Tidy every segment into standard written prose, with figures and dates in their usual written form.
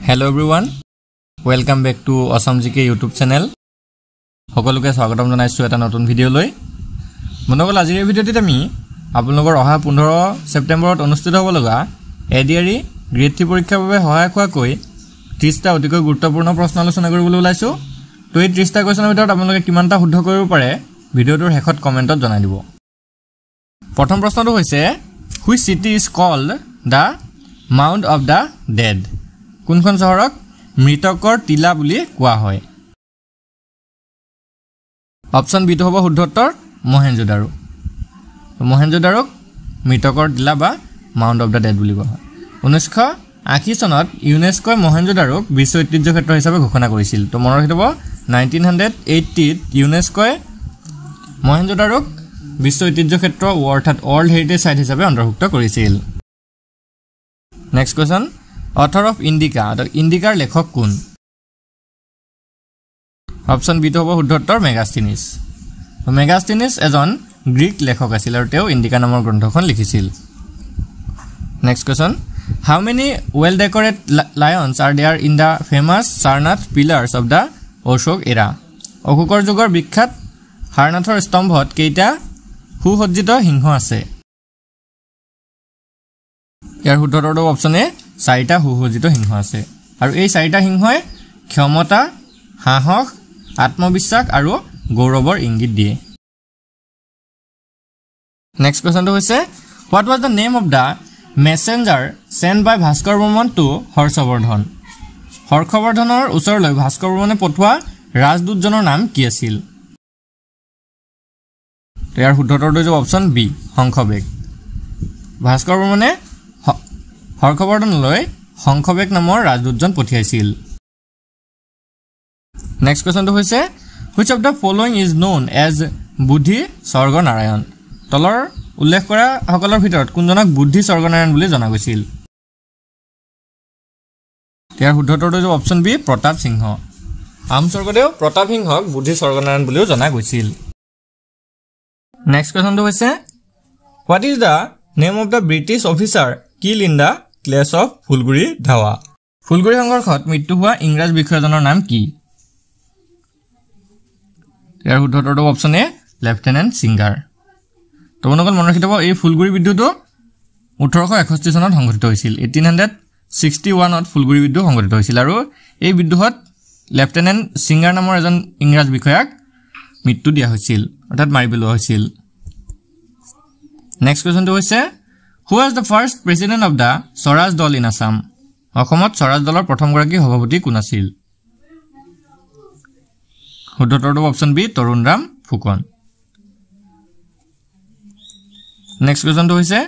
Hello everyone, welcome back to Awesome GK YouTube channel. সকলোকে স্বাগতম জনাইছো এটা নতুন ভিডিও লৈ। মনগল আজিৰ ভিডিওটিত আমি আপোনালোকৰ অহা 15 সেপ্টেম্বৰত অনুষ্ঠিত হ'ব লগা এডিআৰই গ্ৰেড 3 পৰীক্ষাৰ বাবে সহায়ক হোৱাকৈ 30টা অতিকৈ গুৰুত্বপূৰ্ণ প্ৰশ্ন আলোচনা কৰিবলৈ ওলাইছো। তো এই 30টা কোৱেশ্যনৰ ভিতৰত আপোনালোকে কিমানটা শুদ্ধ কৰিব পাৰে ভিডিওটোৰ শেষত কমেন্টত জনাই দিব। প্ৰথম প্ৰশ্নটো হৈছে which city is called the Mound of the Dead? কোনখন চহৰক মৃতকৰ টিলা বুলি কোৱা হয়? অপচন বি টো হ'ব শুদ্ধ উত্তৰ মহেঞ্জোদাৰো। মহেঞ্জোদাৰোক মৃতকৰ টিলা বা মাউণ্ট অফ দা ডেড বুলি কোৱা হয়। 1980 চনত ইউনেস্কোই মহেঞ্জোদাৰোক বিশ্ব ঐতিহ্য ক্ষেত্ৰ হিচাপে ঘোষণা কৰিছিল। তো মনত ৰাখিব 1980 ত ইউনেস্কোই মহেঞ্জোদাৰোক বিশ্ব ঐতিহ্য ক্ষেত্ৰ অৰ্থাৎ ৱৰ্ল্ড হেৰিটেজ সাইট হিচাপে অন্তৰ্ভুক্ত কৰিছিল। Next question, author of Indica, ইণ্ডিকাৰ লেখক কোন? অপচন বি টো হ'ব শুদ্ধ উত্তৰ মেগাস্থিনিছ। মেগাস্থিনিছ এজন গ্ৰীক লেখক আছিল আৰু তেওঁ ইণ্ডিকা নামৰ গ্ৰন্থখন লিখিছিল। Next question, how many well decorated lions are there in the famous Sarnath pillars of the Ashoka era? অশোকৰ যুগৰ বিখ্যাত সাৰনাথৰ স্তম্ভত কেইটা সুসজ্জিত সিংহ আছে? ইয়াৰ শুদ্ধ উত্তৰটো অপচন এ 4টা সুসজ্জিত সিংহ আছে আৰু এই 4টা সিংহই ক্ষমতা, সাহস, আত্মবিশ্বাস আৰু গৌৰৱৰ ইংগিত দিয়ে। নেক্সট কোৱেশ্যনটো হৈছে what was the name of the messenger sent by Bhaskar Varman to Harshavardhan? হৰ্ষবৰ্ধনৰ ওচৰলৈ ভাস্কৰ বৰ্মনে পঠোৱা ৰাজদূতজনৰ নাম কি আছিল? ইয়াৰ শুদ্ধ উত্তৰটো হৈছে অপচন বি শংখবেগ। ভাস্কৰ বৰ্মনে হৰ্ষবৰ্ধনলৈ শংখবেগ নামৰ ৰাজদূতজন পঠিয়াইছিল। নেক্সট কোৱেশ্যনটো হৈছে which of the following is known as বুদ্ধি স্বৰ্গনাৰায়ণ? তলৰ উল্লেখ কৰা সকলৰ ভিতৰত কোনজনক বুদ্ধি স্বৰ্গনাৰায়ণ বুলি জনা গৈছিল? ইয়াৰ শুদ্ধ উত্তৰটো হৈছে অপচন বি প্ৰতাপ সিংহ। আহোম স্বৰ্গদেউ প্ৰতাপ সিংহক বুদ্ধি স্বৰ্গনাৰায়ণ বুলিও জনা গৈছিল। নেক্সট কোৱেশ্যনটো হৈছে what is the name of the British officer kill in the clash of Phulaguri Dhawa? Phulaguri সংঘৰ্ষত মৃত্যু হোৱা ইংৰাজ বিষয়াজনৰ নাম কি? ইয়াৰ শুদ্ধ উত্তৰটো অপচন এ লেফটেনেণ্ট সিংগাৰ। তো আপোনালোকে মনত ৰাখিব এই ফুলগুৰি বিদ্ৰোহটো 1861 চনত সংঘটিত হৈছিল। 1861ত ফুলগুৰি বিদ্ৰোহ সংঘটিত হৈছিল আৰু এই বিদ্ৰোহত লেফটেনেণ্ট সিংগাৰ নামৰ এজন ইংৰাজ বিষয়াক মৃত্যু দিয়া হৈছিল অৰ্থাৎ মাৰি পেলোৱা হৈছিল। নেক্সট কুৱেশ্যনটো হৈছে who was the first president of the Swaraj দল ইন আছাম? অসমত স্বৰাজ দলৰ প্ৰথমগৰাকী সভাপতি কোন আছিল? শুদ্ধ উত্তৰটো অপচন বি তৰুণ ৰাম ফুকন। নেক্সট কুৱেশ্যনটো হৈছে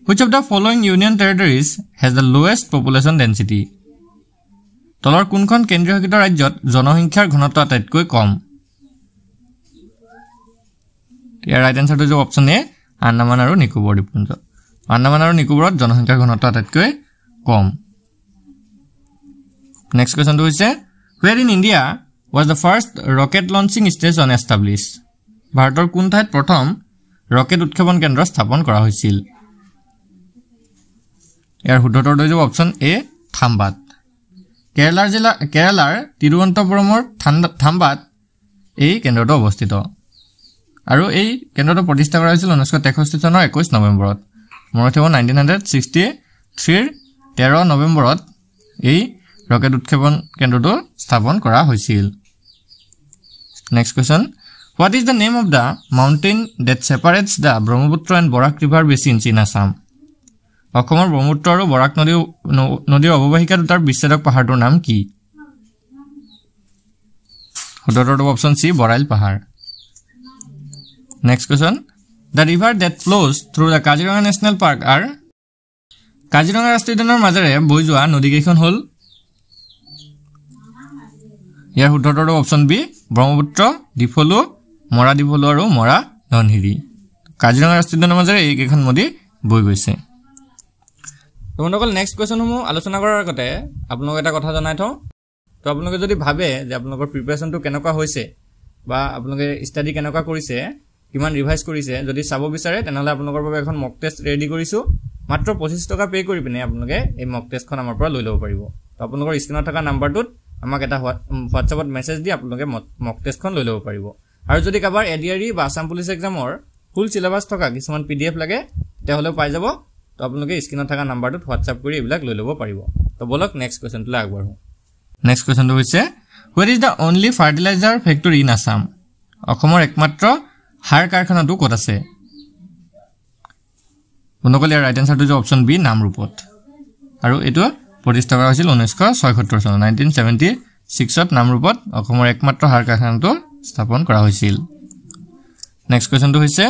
which of the following union territories has the lowest population density? তলৰ কোনখন কেন্দ্ৰীয় শাসিত ৰাজ্যত জনসংখ্যাৰ ঘনত্ব আটাইতকৈ কম? ইয়াৰ ৰাইট এনসাৰটো হৈছে অপচন এ আন্দামান আৰু নিকোবৰ দ্বীপপুঞ্জ। আন্দামান আৰু নিকোবৰত জনসংখ্যাৰ ঘনত্ব আটাইতকৈ কম। নেক্সট কুৱেশ্যনটো হৈছে where in India was the first rocket launching station established? ভাৰতৰ কোন ঠাইত প্ৰথম ৰকেট উৎক্ষেপণ কেন্দ্ৰ স্থাপন কৰা হৈছিল? ইয়াৰ শুদ্ধ উত্তৰটো হৈছে অপচন এ থাম্বাত। কেৰালাৰ তিৰুৱন্তপুৰমৰ থাম্বাত এই কেন্দ্ৰটো অৱস্থিত আৰু এই কেন্দ্ৰটো প্ৰতিষ্ঠা কৰা হৈছিল 1963 চনৰ 21 নৱেম্বৰত। মনত ৰাখিব 1963 13 নৱেম্বৰত এই ৰকেট উৎক্ষেপণ কেন্দ্ৰটো স্থাপন কৰা হৈছিল। Next question what is the name of the mountain that separates the Brahmaputra and Barak river basins in Assam? অসমৰ ব্ৰহ্মপুত্ৰ আৰু বৰাক নদীৰ অৱবাহিকা দুটাৰ বিচ্ছেদক পাহাৰটোৰ নাম কি? শুদ্ধ উত্তৰটো অপচন চি বৰাইল পাহাৰ। Next question the river that flows through the Kaziranga national park are? Kaziranga ৰাষ্ট্ৰীয় উদ্যানৰ মাজেৰে বৈ যোৱা নদীকেইখন হ'ল? ইয়াৰ শুদ্ধ উত্তৰটো অপচন বি ব্ৰহ্মপুত্ৰ, ডিফলু, মৰা ডিফলু আৰু মৰা ধনশিৰি। কাজিৰঙা ৰাষ্ট্ৰীয় উদ্যানৰ মাজেৰে এইকেইখন নদী বৈ গৈছে। তো বন্ধুসকল নেক্সট কুৱেশ্যনসমূহ আলোচনা কৰাৰ আগতে আপোনালোকক এটা কথা জনাই থওঁ। তো আপোনালোকে যদি ভাবে যে আপোনালোকৰ প্ৰিপাৰেশ্যনটো কেনেকুৱা হৈছে বা আপোনালোকে ষ্টাডি কেনেকুৱা কৰিছে, কিমান ৰিভাইজ কৰিছে, যদি চাব বিচাৰে তেনেহ'লে আপোনালোকৰ বাবে এখন মক টেষ্ট ৰেডি কৰিছোঁ। মাত্ৰ 25 টকা পে' কৰি পিনে আপোনালোকে এই মক টেষ্টখন আমাৰ পৰা লৈ ল'ব পাৰিব। তো আপোনালোকৰ স্ক্ৰীনত থকা নাম্বাৰটোত আমাক এটা হোৱাটছআপত মেছেজ দি আপোনালোকে মক টেষ্টখন লৈ ল'ব পাৰিব আৰু যদি কাবাৰ এডিআৰই বা আসাম পুলিচ এক্সামৰ ফুল সিলেবাস থকা কিছুমান পিডিএফ লাগে তেতিয়াহ'লে পাই যাব তো আপোনালোকে স্ক্ৰীনত থকা নাম্বাৰটোত হোৱাটছআপ কৰি এইবিলাক লৈ ল'ব পাৰিব তো বলক নেক্সট কোৱেশ্চনটোলৈ আগবাঢ়ো নেক্সট কোৱেশ্চনটো হৈছে what is the only fertilizer factory in Assam অসমৰ একমাত্ৰ সাৰ কাৰখানাটো ক'ত আছে বন্ধুসকল ইয়াৰ ৰাইট এনসাৰটো হৈছে অপশ্যন বি নামৰূপত আৰু এইটো প্ৰতিষ্ঠা কৰা হৈছিল 1976 চনত 1976ত নামৰূপত অসমৰ একমাত্ৰ সাৰ কাৰখানাটো স্থাপন কৰা হৈছিল নেক্সট কোৱেশ্চনটো হৈছে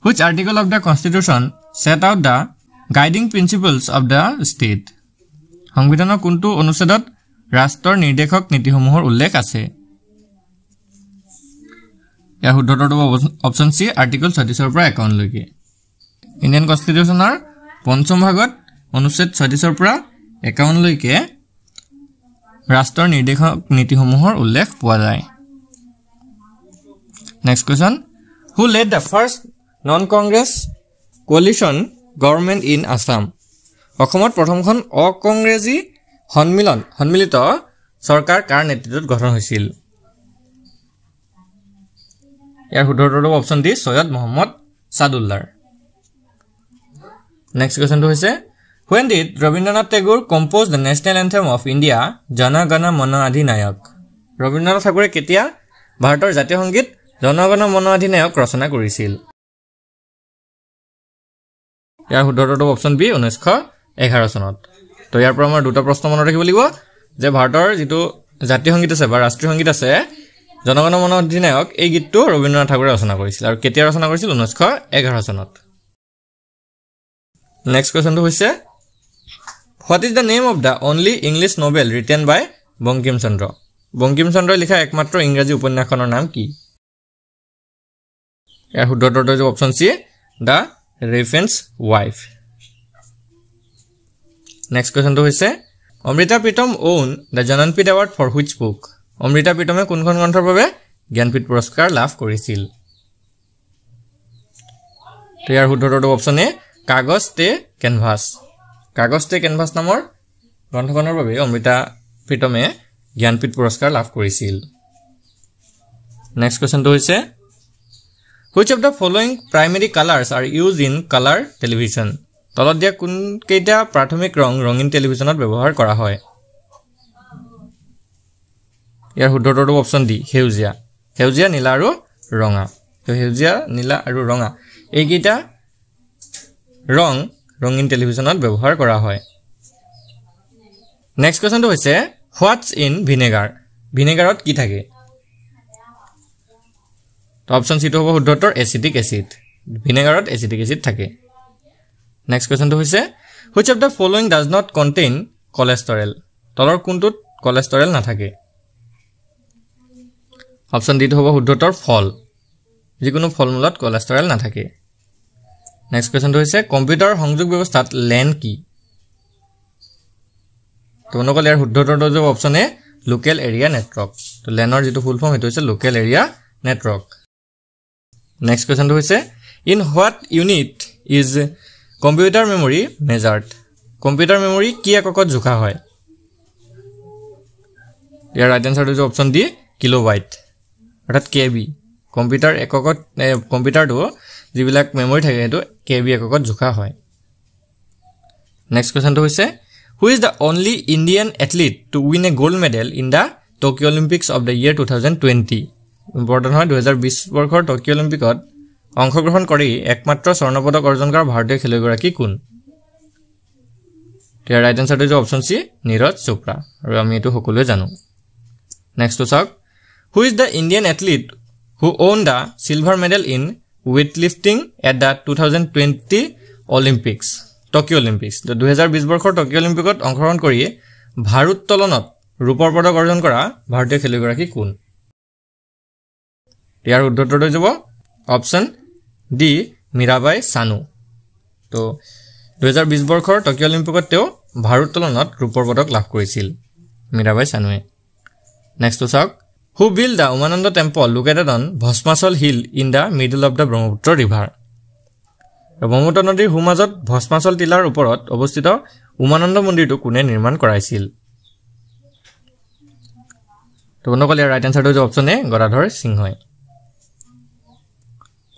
which article of the constitution set out the guiding principles of the state সংবিধানৰ কোনটো অনুচ্ছেদত ৰাষ্ট্ৰৰ নিৰ্দেশক নীতিসমূহৰ উল্লেখ আছে ইয়াৰ শুদ্ধটো অপশ্যন সি আৰ্টিকল 36 ৰ পৰা 51 লৈকে ইণ্ডিয়ান কনষ্টিটিউচনৰ পঞ্চম ভাগত অনুচ্ছেদ 36 ৰ পৰা 51 লৈকে ৰাষ্ট্ৰৰ নিৰ্দেশক নীতিসমূহৰ উল্লেখ পোৱা যায় next question who led the first non-congress coalition government in Assam অসমত প্ৰথমখন অকংগ্ৰেছী সন্মিলিত চৰকাৰ কাৰ নেতৃত্বত গঠন হৈছিল ইয়াৰ শুদ্ধটো option D Syed Muhammad Saadulla next কোৱেশ্চনটো হৈছে when did Rabindranath Tagore compose the national anthem of India Jana Gana Mana Adhinayak Rabindranath ঠাকুৰে কেতিয়া ভাৰতৰ জাতীয় সংগীত জন গণ মন অধিনায়ক ৰচনা কৰিছিল ইয়াৰ শুদ্ধটো অপশ্যন বি 1911 চনত তো ইয়াৰ পৰা আমাৰ দুটা প্ৰশ্ন মনত ৰাখিব লাগিব যে ভাৰতৰ যেটো জাতীয় সংগীত আছে বা ৰাষ্ট্ৰীয় সংগীত আছে জনগণ মন অধিনায়ক এই গীতটো ৰবীন্দ্ৰনাথ ঠাকুৰে ৰচনা কৰিছিল আৰু কেতিয়া ৰচনা কৰিছিল 1911 চনত নেক্সট কোৱেশ্চনটো হৈছে what is the name of the only English novel written by Bankim চন্দ্ৰ বঙ্কিম চন্দ্ৰই লিখা একমাত্ৰ ইংৰাজী উপন্যাসখনৰ নাম কি ইয়াৰ শুদ্ধটো হৈছে option C the reference wife next কোৱেশ্চনটো হৈছে Amrita Pritam won the Jnanpith award for which book Amrita প্ৰীতমে কোনখন গ্ৰন্থৰ বাবে জ্ঞানপীঠ পুৰস্কাৰ লাভ কৰিছিল ইয়াৰ শুদ্ধটো অপশ্যন এ কাগজ তে কেনভাছ নামৰ গ্ৰন্থখনৰ বাবে অমৃতা প্ৰীতমে জ্ঞানপীঠ পুৰস্কাৰ লাভ কৰিছিল নেক্সট কোৱেশ্চনটো হৈছে which of the following primary colors are used in color television তলত দিয়া কোন কেইটা প্ৰাথমিক ৰঙীন টেলিভিছনত ব্যৱহাৰ কৰা হয় ইয়াৰ শুদ্ধটো অপশ্যন ডি সেউজীয়া নীলা আৰু ৰঙা তো সেউজীয়া নীলা আৰু ৰঙা এই কেইটা ৰঙীন টেলিভিছনত ব্যৱহাৰ কৰা হয় নেক্সট কোৱেশ্চনটো হৈছে what's in ভিনেগাৰত কি থাকে তো অপশ্যন সি টো হ'ব শুদ্ধতৰ এচিটিক এসিড ভিনেগাৰত এচিটিক এসিড থাকে নেক্সট কোৱেশ্চনটো হৈছে which of the following does not contain cholesterol তলৰ কোনটোত cholesterol নাথাকে অপশ্যন ডি টো হ'ব শুদ্ধতৰ ফল যিকোনো ফলমূলত cholesterol নাথাকে নেক্সট কোৱেশ্চনটো হৈছে কম্পিউটাৰ সংযোগ ব্যৱস্থাত LAN কি তো নকল ইয়াৰ শুদ্ধটো হ'ব option A local area network তো LANৰ যেটো ফুল ফৰ্ম হেতু হৈছে লোকেল এৰিয়া নেটৱৰ্ক নেক্সট কোৱেশ্চনটো হৈছে in what unit is computer memory measured computer memory কি এককত জোখা হয় ইয়াৰ ৰাইট এনসাৰটো হৈছে অপশ্যন ডি কিলোবাইট অৰ্থাৎ কেবি কম্পিউটাৰ এককত কম্পিউটাৰটো যিবিলাক মেমৰি থাকে হেতু কেবি এককত জোখা হয় নেক্সট কোৱেশ্চনটো হৈছে who is the only Indian athlete to win a gold medal in the Tokyo Olympics of the year 2020 important হয় 2020 বৰ্ষৰ টকিঅ অলিম্পিকত অংশগ্ৰহণ কৰি একমাত্ৰ স্বৰ্ণ পদক অৰ্জন কৰা ভাৰতীয় খেলুৱৈগৰাকী কোন ইয়াৰ ৰাইট এনসাৰটো হৈছে অপশ্যন সি নীৰজ চোপ্ৰা আৰু আমি এটো সকলোৱে জানো নেক্সট চাওক who is the Indian athlete who won the silver medal in weightlifting at the 2020 Olympics Tokyo Olympics 2020 বৰ্ষৰ টকিঅ অলিম্পিকত অংশগ্ৰহণ কৰি ভাৰোত্তোলনত ৰূপৰ পদক অৰ্জন কৰা ভাৰতীয় খেলুৱৈগৰাকী কোন ইয়াৰ উত্তৰটো যাব অপশ্যন ডি মীৰাবাই চানু তো 2020 বৰ্ষৰ টকিঅ অলিম্পিকত তেওঁ ভাৰোত্তোলনত ৰূপৰ পদক লাভ কৰিছিল মীৰাবাই চানুৱে নেক্সট চাওক who built the Umananda temple located on Bhasmasal hill in the middle of the Brahmaputra river Brahmaputra নদীৰ হুমাজত ভস্মাচল টিলাৰ ওপৰত অৱস্থিত উমানন্দ মন্দিৰটো কোনে নিৰ্মাণ কৰাইছিল বন্ধুসকল ইয়াৰ ৰাইট আনসাৰটো হৈছে অপচন এ গদাধৰ সিংহই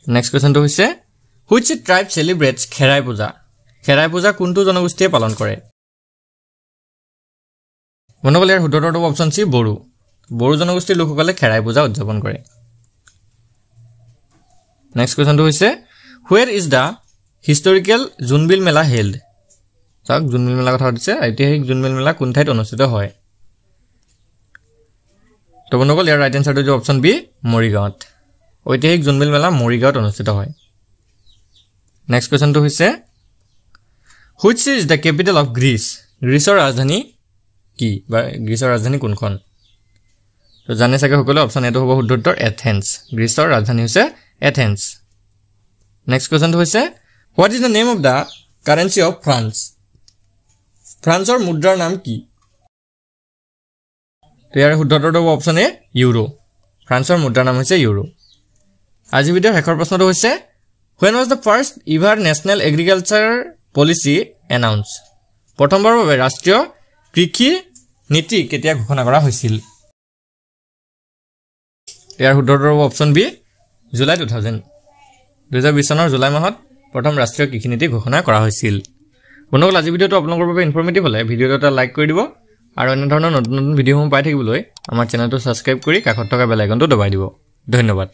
নেক্সট কোৱেশ্চনটো হৈছে হুইচ ট্ৰাইব সেলিব্ৰেটস খেৰাই পূজা খেৰাই পূজা কোনটো জনগোষ্ঠীয়ে পালন কৰে বন্ধুসকল ইয়াৰ শুদ্ধটো অপচন সি বড়ো বড়ো জনগোষ্ঠীৰ লোকসকলে খেৰাই পূজা উদযাপন কৰে নেক্সট কোৱেশ্চনটো হৈছে where is the historical Junbeel Mela held চাওক জুনবিল মেলা কথা কৈছে ঐতিহাসিক জুনবিল মেলা কোন ঠাইত অনুষ্ঠিত হয় তো বন্ধুসকল ইয়াৰ ৰাইট আনসাৰটো হৈছে অপচন বি মৰিগাঁৱত ঐতিহাসিক জুনবিল মেলা মৰিগাঁৱত অনুষ্ঠিত হয় নেক্সট কোৱেশ্চনটো হৈছে which is the capital of Greece গ্ৰীচৰ ৰাজধানী কি বা গ্ৰীচৰ ৰাজধানী কোনখন তো জানে চাগে সকলো অপচন এটো হ'ব শুদ্ধ উত্তৰ এথেন্স গ্ৰীচৰ ৰাজধানী হৈছে এথেন্স নেক্সট কোৱেশ্চনটো হৈছে what is the name of the currency of France ফ্ৰান্সৰ মুদ্ৰাৰ নাম কি তো ইয়াৰ শুদ্ধ উত্তৰটো হ'ব অপচন এ ইউৰো ফ্ৰান্সৰ মুদ্ৰাৰ নাম হৈছে ইউৰো আজি ভিডিঅ'ৰ শেষৰ প্ৰশ্নটো হৈছে when was the first ever national agriculture policy announced প্ৰথমবাৰৰ বাবে ৰাষ্ট্ৰীয় কৃষি নীতি কেতিয়া ঘোষণা কৰা হৈছিল ইয়াৰ শুদ্ধ উত্তৰ হ'ব অপচন বি জুলাই 2020 চনৰ জুলাই মাহত প্ৰথম ৰাষ্ট্ৰীয় কৃষি নীতি ঘোষণা কৰা হৈছিল বন্ধুসকল আজি ভিডিঅ'টো আপোনালোকৰ বাবে ইনফৰমেটিভ হ'লে ভিডিঅ'টো এটা লাইক কৰি দিব আৰু এনে ধৰণৰ নতুন নতুন ভিডিঅ'সমূহ পাই থাকিবলৈ আমাৰ চেনেলটো ছাবস্ক্ৰাইব কৰি কাষত থকা বেল আইকনটো দবাই দিব ধন্যবাদ